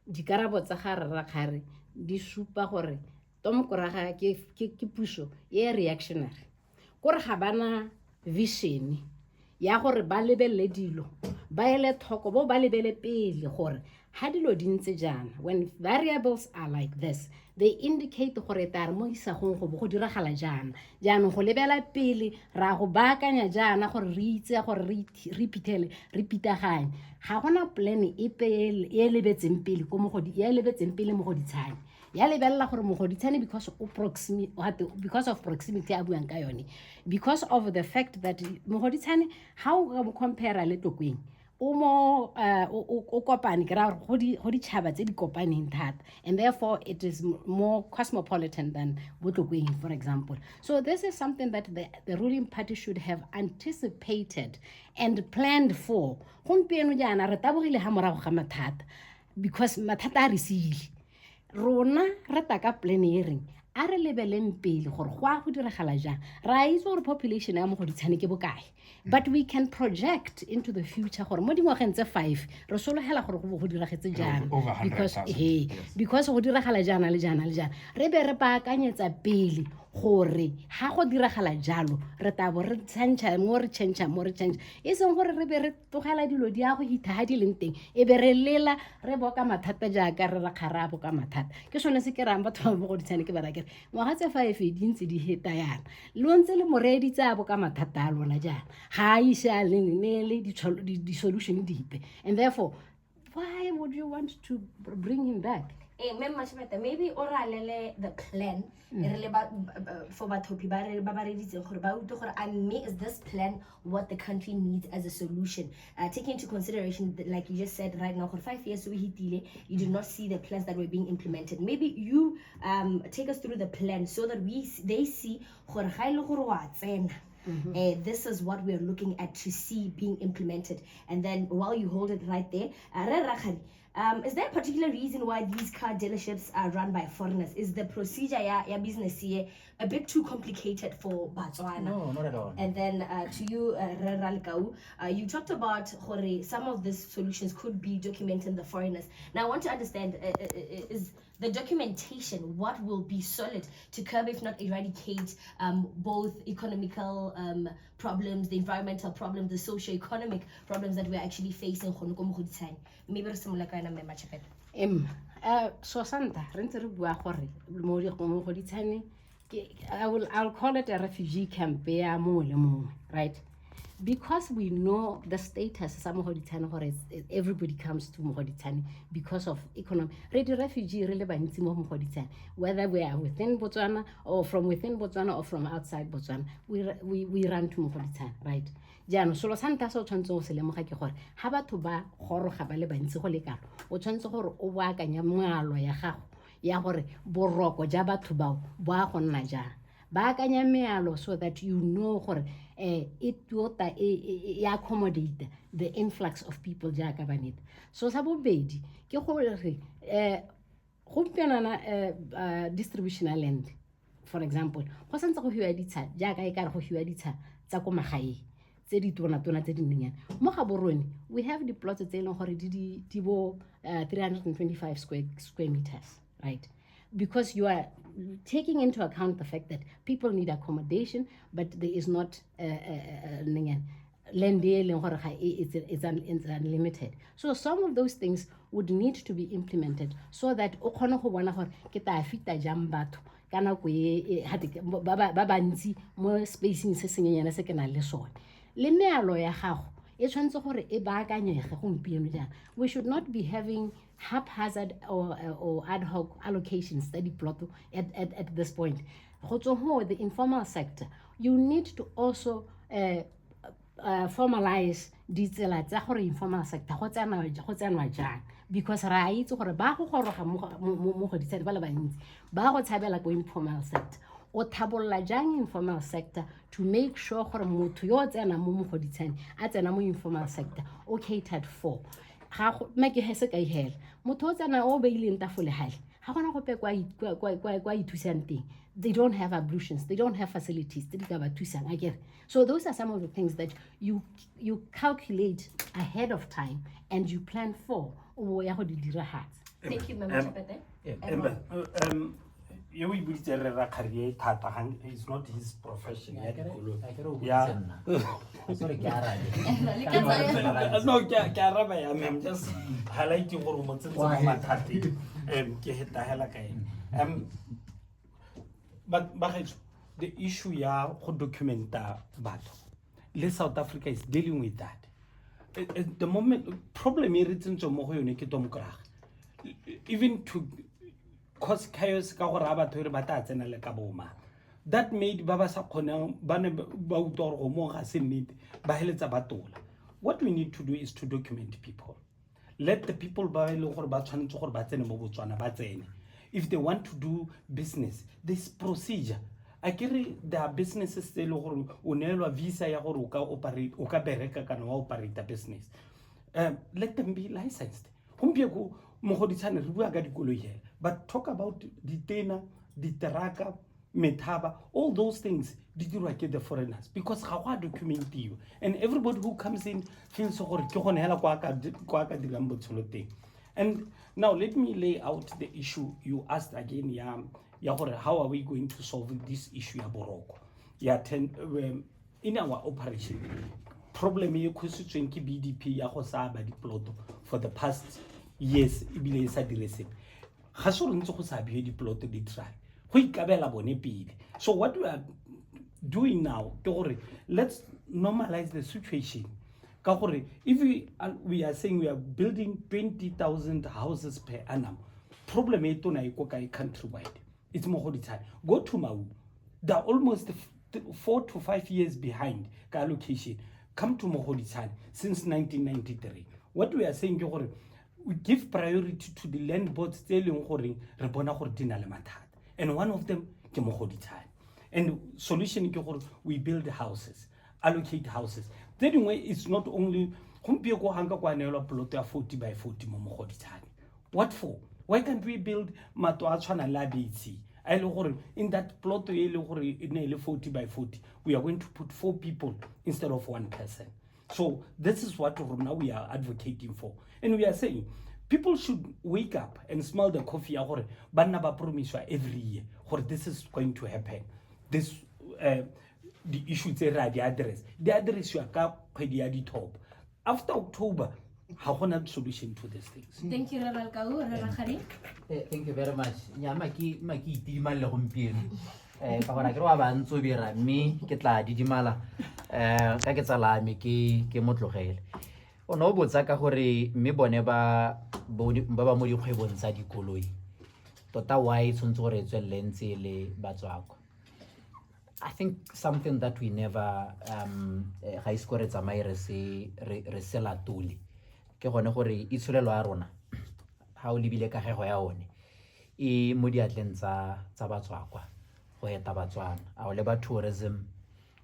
di karabo tsa ga Rakgare di supa gore tomokoraga ke puso e reactionary gore ga bana vision ya gore ba lebelle dilo ba ele thoko bo ba lebele pele gore ha dilo di ntse jana when variables are like this they indicate gore tar mo isa go go diragala jana go lebela pele ra go baakanya jana gore re itse gore re pitaganye ga gona plan e pele e lebetseng pele ko mo go di e lebetseng pele mo go ditshane ya lebella gore mo go ditshane because of proximity a buang ka yone because of the fact that mo go ditshane how go compare le tokweng o mo o kopane kra go di tshaba tse di kopaneng thata and therefore it is more cosmopolitan than Botlokeng for example so this is something that the ruling party should have anticipated and planned for gompieno jana re tabogile ha morago ga mathata because mathata a re sile rona re taka plan e reng a re lebeleng pele gore go a go diragala jang ra itse gore population ya mo go ditshane ke bokae but we can project into the future gore mo dingwageng tse 5 re sologela gore go diragetse jana because go diragala jana le jana re be re paakanyetsa pele gore ha go diragala jalo re tabo re tsantsa mo re change e seng gore re be re togela dilo di a go hita ha di leng teng e be re lela re boka mathata jaaka re Rakgare ka mathata ke sone se ke rang batho ba go ditshane ke bara ke ngwaga tse 5 di ntse di heta yana lo ntse le moredi tsa boka mathata a lona jana ha isa le di solution dipe and therefore why would you want to bring him back Motshegwe, maybe oralele the plan for bathopi ba reditseng gore ba utlwe gore is this plan what the country needs as a solution taking into consideration that, like you just said right now for 5 years we hitile you did not see the plans that were being implemented maybe you take us through the plan so that they see gore ga ile gore wa tsena this is what we are looking at to see being implemented and then while you hold it right there is there a particular reason why these car dealerships are run by foreigners? Is the procedure ya business here a bit too complicated for Botswana? No, not at all. And then to you, Lekau, you talked about some of these solutions could be documenting the foreigners. Now I want to understand, is the documentation what will be solid to curb, if not eradicate, both economical problems, the environmental problems, the socio-economic problems that we're actually facing? Maybe so Santa, I'll call it a refugee camp, right? because we know the status sa Mogoditshane gore everybody comes to Mogoditshane because of economy. Re di refugee re le bantsi mo Mogoditshane, whether we are within Botswana or from within Botswana or from outside Botswana, we run to Mogoditshane, right? Jaanong selo sa ntlha se o tshwanetse go se lemoga ke gore ga batho ba goroga ba le bantsi go le kalo, o tshwanetse gore o baakanya mealo ya gago ya gore boroko ja batho bao bo a go nna jang. Baakanya mealo so that you know gore it accommodate the influx of people jaaka ba need. So sa bobedi ke gore gompienana distributional land, for example, go santse go hiwa ditsha jaaka e ka re go hiwa ditsha tsa ko magaeng tse di tona tse di nnyane. Mo Gaborone we have the plots tse leng gore di bo 325 square meters, right? Because you are taking into account the fact that people need accommodation, but there is not land it's unlimited. So some of those things would need to be implemented so that o kgone go bona gore ke ta fita jang batho ka nako ba bantsi mo spacing se senyenyana se ke nang le sone. Le mealo ya gago e tshwanetse gore e baakanyege gompieno jang. We should not be having haphazard or ad hoc allocations that plot at this point. The informal sector, you need to also formalize ditsela tsa gore informal sector go tsenwa jang, because ra itse gore ba go goroga mo go ditsela ba le bantsi ba go tshabela go informal sector. O thabolla jang informal sector to make sure gore motho yo tsena mo Mogoditshane a tsena mo informal sector o catered for. Ga make hese ka ihela motho o tsena o beileng tafole hale ga gona go pe kwa ithusang teng. They don't have ablutions, they don't have facilities tse di ka ba thusang a kere. So those are some of the things that you calculate ahead of time and you plan for o ya go di diragatsa. Thank you, Member Chepete. You will be Rakgare thata hang, it's not his profession. I get Yeah. Sorry, No, I'm just highlighting what but the issue ya go documenta batho le South Africa is dealing with that. At the moment problem e written mo go yone ke tomkrag, even to cause chaos ka gore batho re ba ta tsena le ka boma. That made baba sa khonang ba ne ba utlwa go mo ga se nnete ba heletsa batola. What we need to do is to document people. Let the people ba ile gore ba tshwanetse gore ba tsene mo Botswana ba tsene. If they want to do business, this procedure. There are businesses tse le gore o neelwa visa ya gore o ka operate o ka bereka kana wa operate a business. Let them be licensed. Gompieko Mogoditshane re bua ka dikoloi here, but talk about ditena, diteraka, methaba, all those things did you get the foreigners because how are document you and everybody who comes in feels so gore ke go nela kwa ka dirang botsholote. And now let me lay out the issue you asked again ya gore how are we going to solve this issue ya boroko ya in our operation. Problem e khositsweng ke BDP ya go sa ba diploto for the past years ibile sa direse ga se re ntse go sa bie diploto di try go ikabela bone pele. So what we are doing now ke gore let's normalize the situation ka gore if we are saying we are building 20,000 houses per annum, problem e tona e ko kai countrywide. It's Mogoditshane. Go to Mau, they're almost 4 to 5 years behind ka allocation. Come to Mogoditshane since 1993. What we are saying ke gore we give priority to the land boards telling gore re bona gore dina le mathata, and one of them ke Mogoditshane. And solution ke gore we build houses, allocate houses. The way it's not only gompieko hanga kwa neelwa plot ya 40 by 40 mo Mogoditshane. What for? Why can't we build matlo a tshwana la BC? In that plot e le gore e ne le 40 by 40, we are going to put 4 people instead of 1 person. So this is what now we are advocating for. And we are saying people should wake up and smell the coffee ya gore banna ba promise every year gore this is going to happen. This the issue tse ra di address. The address you ka kgwedi ya di top. After October, how can I solution to these things? Thank you, Rakgare. Thank you very much. Maki itima le gompieno. Ka gore ke wa ba ntso bira mme ke tla didimala ka ke tsala me ke motlogele o no botsa ka gore mme bone ba mo dikgwebong tsa dikoloi tota why tshwantse gore tswelele ntse le batswako. I think something that we never ga isko re tsamaye re se latole ke gone gore itshulelo ya rona ha o lebile ka gego ya one e mo diatleng tsa batswakwa go eta batswana a o le ba tourism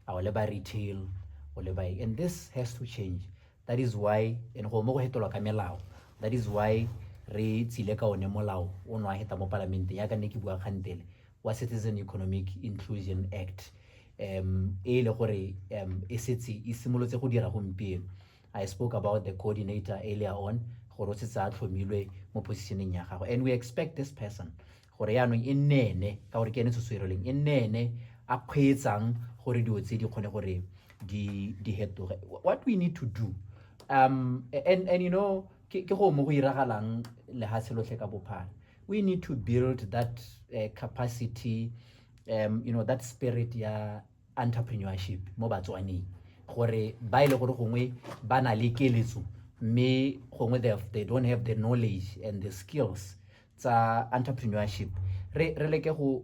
a o le ba retail o le ba, and this has to change. That is why en go mo go hetolwa ka melao, that is why re tsile ka one molao o no a heta mo parliament ya ka ne ke bua khantele wa Citizen Economic Inclusion Act e le gore e setse e simolotse go dira gompieno. I spoke about the coordinator earlier on gore o setse a tlhomilwe mo positioning ya gago, and we expect this person gore yaanong e nnene ka gore ke ene tsosoiroleng e nnene a kgweetsang gore dio tse di kgone gore di hetoge. What we need to do and you know ke go mo go iragalang le ha selotlhe ka bophara, we need to build that capacity, you know, that spirit ya entrepreneurship mo batswaneng gore ba ile gore gongwe ba na le keletso mme gongwe they don't have the knowledge and the skills tsa entrepreneurship. Re leke go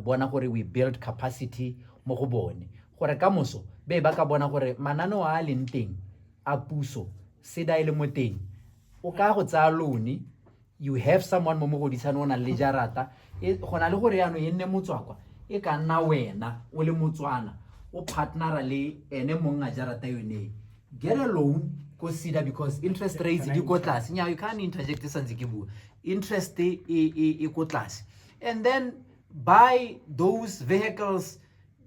bona gore we build capacity mo go bone gore ka moso be ba ka bona gore manano a leng teng a puso se da ile mo teng o ka go tsa loan, you have someone mo mogodisane o na le jarata e gona le gore yano e nne motswakwa e ka nna wena o le motswana o partnera le ene monga jarata yone, get a loan go sida because interest rates di go tlase. Nya you can't interject sanzi ke bua, interest e go tlase, and then buy those vehicles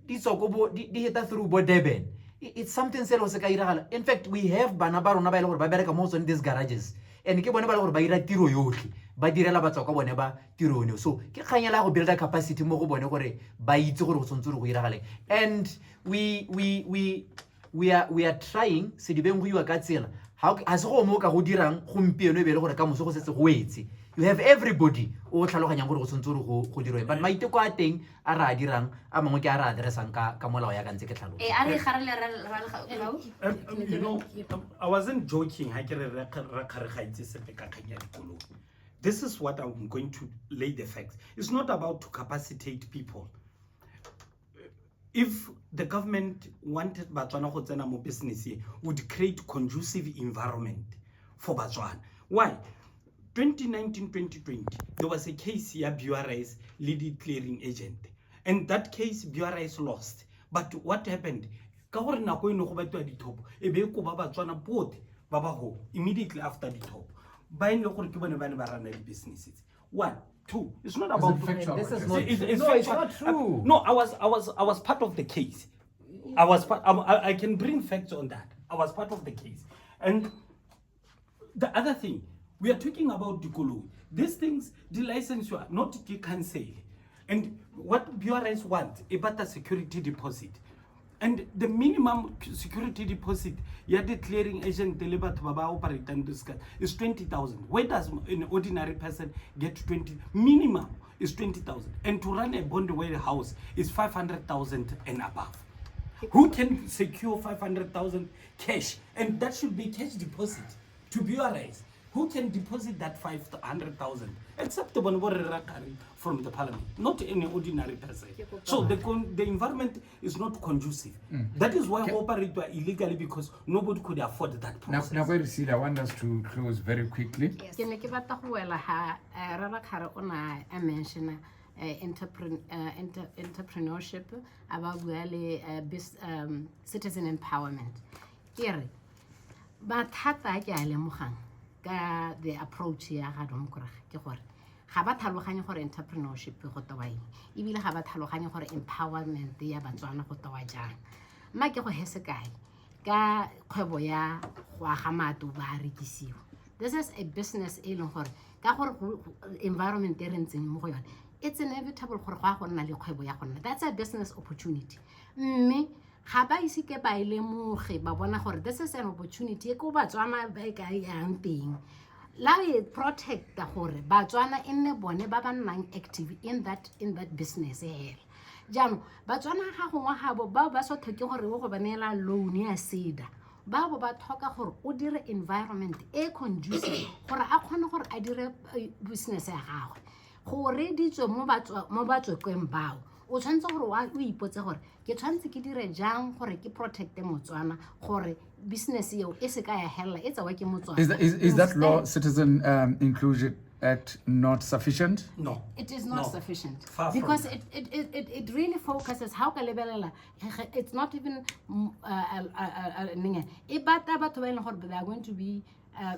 di tsokobo di heta through bo Durban. It's something selo se ka iragala. In fact, we have bana ba rona ba ile gore ba bereka mo tsone these garages, and ke bone ba le gore ba ira tiro yotlhe ba direla batswakwa bone ba tiro ne. So ke kganyela go build a capacity mo go bone gore ba itse gore go tsontse go iragale, and we are trying se di beng go iwa ka tsela ha se go mo ka go dirang gompieno e be le gore ka moso go setse go etse. You have everybody o tlhaloganyang gore go tsontse go dirwe, but maiteko a teng a ra dirang a mangwe ke a ra addressang ka molao ya ka ntse ke tlhalosa. You know, I wasn't joking. This is what I'm going to lay the facts. It's not about to capacitate people. If the government wanted Batswana go tsena mo business, would create conducive environment for Batswana. Why? 2019-2020, there was a case here, BRS, lead clearing agent. And that case, BRS lost. But what happened? Immediately after the top. Businesses. 1, 2. It's not about This is not it's not true. No, I was part of the case. I can bring facts on that. I was part of the case. And the other thing, we are talking about Dikolo. These things, the license you are not the cancel. And what BRS wants, a better security deposit. And the minimum security deposit, yeah, the clearing agent delivered to Baba operator is 20,000. Where does an ordinary person get 20? Minimum is 20,000. And to run a bond warehouse is 500,000 and above. Who can secure 500,000 cash? And that should be cash deposit to BRS. Who can deposit that 500,000? Except the one from the parliament, not any ordinary person. So the environment is not conducive. That is why we operate illegally, because nobody could afford that process. Now, I want us to close very quickly. Ke ne ke batla go wela ha Rakgare ona a mention entrepreneurship about citizen empowerment. Ke ba thata ke a lemogang ka the approach ya ga domkorage ke gore ga ba tlhaloganye gore entrepreneurship go towa eng ebile ga ba tlhaloganye gore empowerment ya Batswana go towa jang. Mma ke go hese kae ka kgwebo ya go aga mato ba rekisiwa. This is a business e leng gore ka gore environment e rentseng mo go yone, it's inevitable gore go a go nna le kgwebo ya gonna. That's a business opportunity. Mme ga ba ise ke ba ile moge ba bona gore this is an opportunity e go Batswana ba ka yang teng. La e protect gore Batswana e nne bone ba ba nnang active in that business hela. jaanong batswana ga gongwe gabo bao ba sa tlhoke gore o go ba neela loan ya SEDA ba bo ba tlhoka gore o dire environment e conducive gore a kgone gore a dire business ya gagwe gore ditso mo batswekweng bao o tshwanetse gore o ipotse gore ke tshwanetse ke dire jang gore ke protecte Motswana gore business eo e se ka ya hella e tsawa ke Motswana. Is that law Citizen Inclusion Act not sufficient? No, it is not sufficient because it really focuses how ka lebelela it's not even they are going to be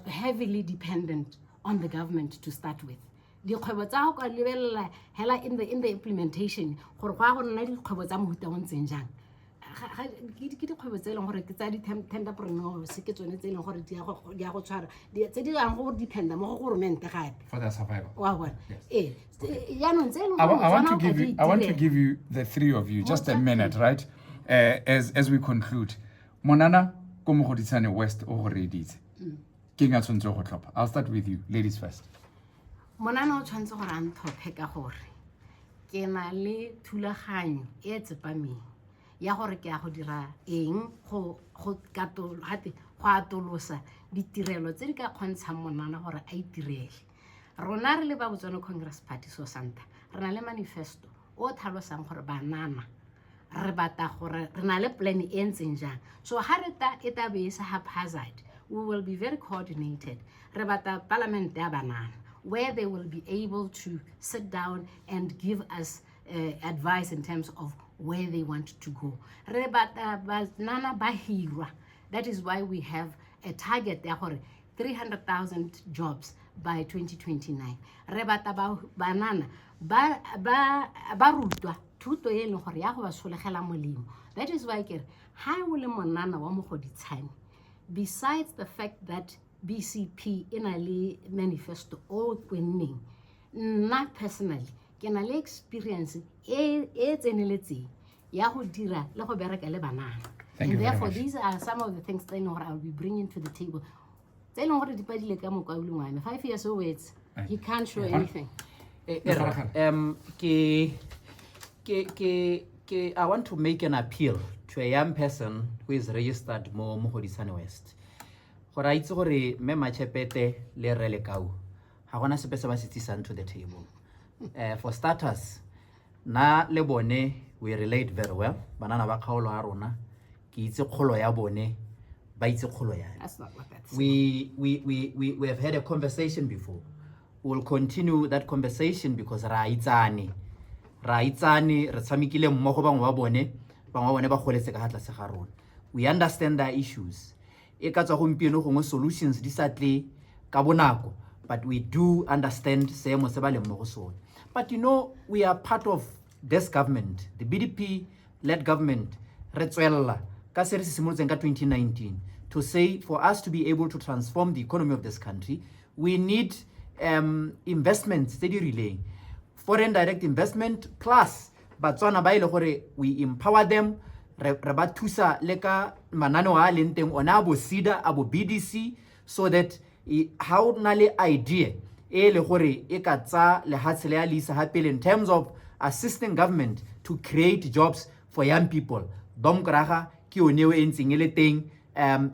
heavily dependent on the government to start with. Dikgwebo tsa go ka lebelela hela in the implementation gore go nna dikgwebo tsa mohuta o ntseng jang ke dikgwebo tse leng gore ke tsa di-entrepreneurs ke tsone tse leng gore di a go tshwara tse di yang go dependa mo go governmente gape For their survival. wa bona I want to give you the three of you just a minute, right? As we conclude. Monana ko Mogoditshane West o go reditse. Ke nga tshwantse go tlhopha. I'll start with you. Ladies first. Monana o tshwanetse gore a ntlhophe ka gore ke na le thulaganyo e tsepameng ya gore ke a go dira eng go atolosa ditirelo tse di ka kgontshang Monana gore a itirele. Rona re le ba Botswana Congress Party so santa re na le manifesto o tlhalosang gore banana re bata gore re na le plan e ntseng jang so ha re ta eta be sa haphazard we will be very coordinated. Re bata parliament ya banana where they will be able to sit down and give us advice in terms of where they want to go. Re bata banana ba hirwa. That is why we have a target ya gore 300,000 jobs by 2029. Re bata banana ba rutwa thuto e leng gore ya go ba solegela molemo. That is why ke ha o le monana wa Mogoditshane, besides the fact that BCP in a manifesto o kwenneng nna personally ke na le experience e tseneletseng ya go dira le go bereka le banana. And therefore these are some of the things that I will be bringing to the table. 5 years old, he can't show anything. I want to make an appeal to a young person who is registered mo Mogoditshane West. Gore a itse gore Jilia Chepete le Lekau ha gona sepe se ba se tsisang to the table. For starters, na le bone we relate very well. Banana ba kgaolo a rona ke itse kgolo ya bone ba itse kgolo ya. That's not what that's. We have had a conversation before. We will continue that conversation because ra itsane re tshamikile mmogo bangwe ba bone ba goletse ka hatla se ga rona. We understand their issues. E ka tswa gompieno gongwe solutions di sa tle ka bonako, but we do understand seemo se ba leng mo go sone. But you know, we are part of this government, the BDP led government. Re tswella ka se re simolotseng ka 2019 to say for us to be able to transform the economy of this country, we need investments tse di rileng, foreign direct investment plus Batswana ba ile gore we empower them, re ba thusa le ka mananeo a leng teng ona bo SEDA abo BDC, so that how na le idea e le gore e ka tsa le hatsele ya lisa hape in terms of assisting government to create jobs for young people. Domkraga ki oneo e ntseng e le teng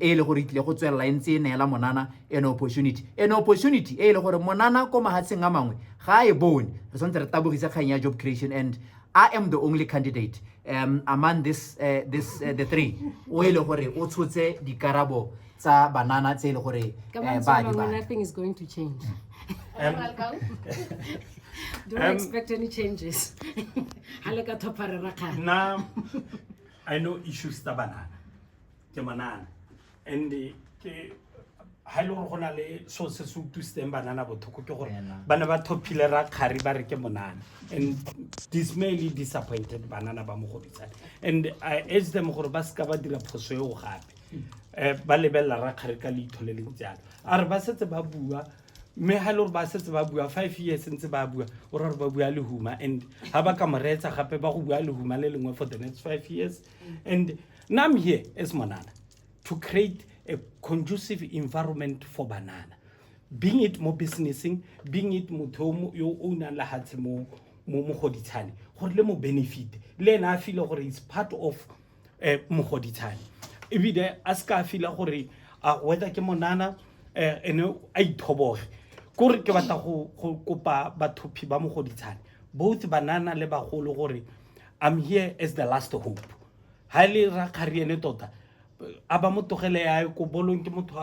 e le gore tle go tswela ntse ne la Monana an opportunity e le gore Monana ko mahatseng a mangwe ga e bone re santse re tabogisa kganya job creation, and I am the only candidate among the three o ile gore o tshotse dikarabo tsa banana tse ile gore nothing is going to change. Don't expect any changes. Now I know issues ta banana ke manana and ke ha ile go na le so se su tu stem banana bothoko ke gore bana ba thopile Rakgare ba re ke monana, and dismayly disappointed banana ba Mogoditshane, and I urge them gore ba ska ba dira phoso eo gape ba lebella Rakgare ka leitho le leng jalo a re ba setse ba bua me ha le ba setse ba bua 5 years ntse ba bua o re ba bua le huma, and ha ba ka moretsa gape ba go bua le huma le lengwe for the next 5 years. And now I'm here as Monana to create a conducive environment for banana, being it more businessing, being it motho yo o nang la hatse mo Mogoditshane gore le mo benefit le ena a feel gore it's part of mogoditshane ebile a ska feel gore whether ke monana ene a ithoboge kore ke batla go kopa bathopi ba mogoditshane both banana le bagolo gore I'm here as the last hope ha le Rakgare ene tota aba mo togele ya ko bolong ke motho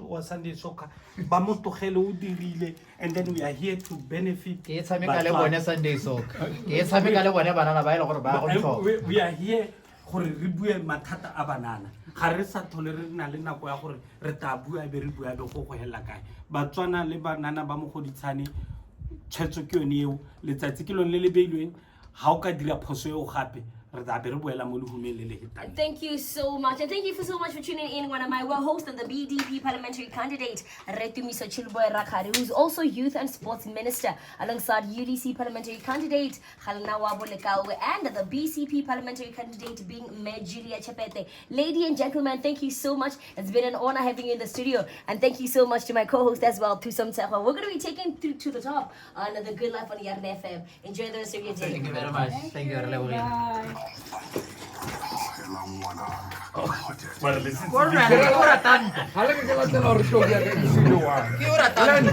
wa Sunday soccer ba mo togele o dirile and then we are here to benefit ke tshameka le bone Sunday soccer ke tshameka le bone banana ba ile gore ba go tlhoka we are here gore re bue mathata a banana ga re sa thole re na le nako ya gore re ta bua be re bua be go hela kae batswana le banana ba mogoditshane tshwetso ke yone eo letsatsi ke lone le le beilweng ha o ka dira phoso eo gape. Thank you so much, and thank you so much for tuning in. One of my host and the BDP parliamentary candidate, Tumiso Rakgare, who's also youth and sports minister, alongside UDC parliamentary candidate Galenawabo Mule Lekau and the BCP parliamentary candidate being Jilia Chepete. Ladies and gentlemen, thank you so much. It's been an honor having you in the studio, and thank you so much to my co-host as well, Thuso. We're going to be taking through to the top on the Good Life on YVote FM. Enjoy the rest of your day. Thank you very much. Thank you. Bye. Well, listen to Hala ke latela hore show ya ka e sile wa. Ke o ratang.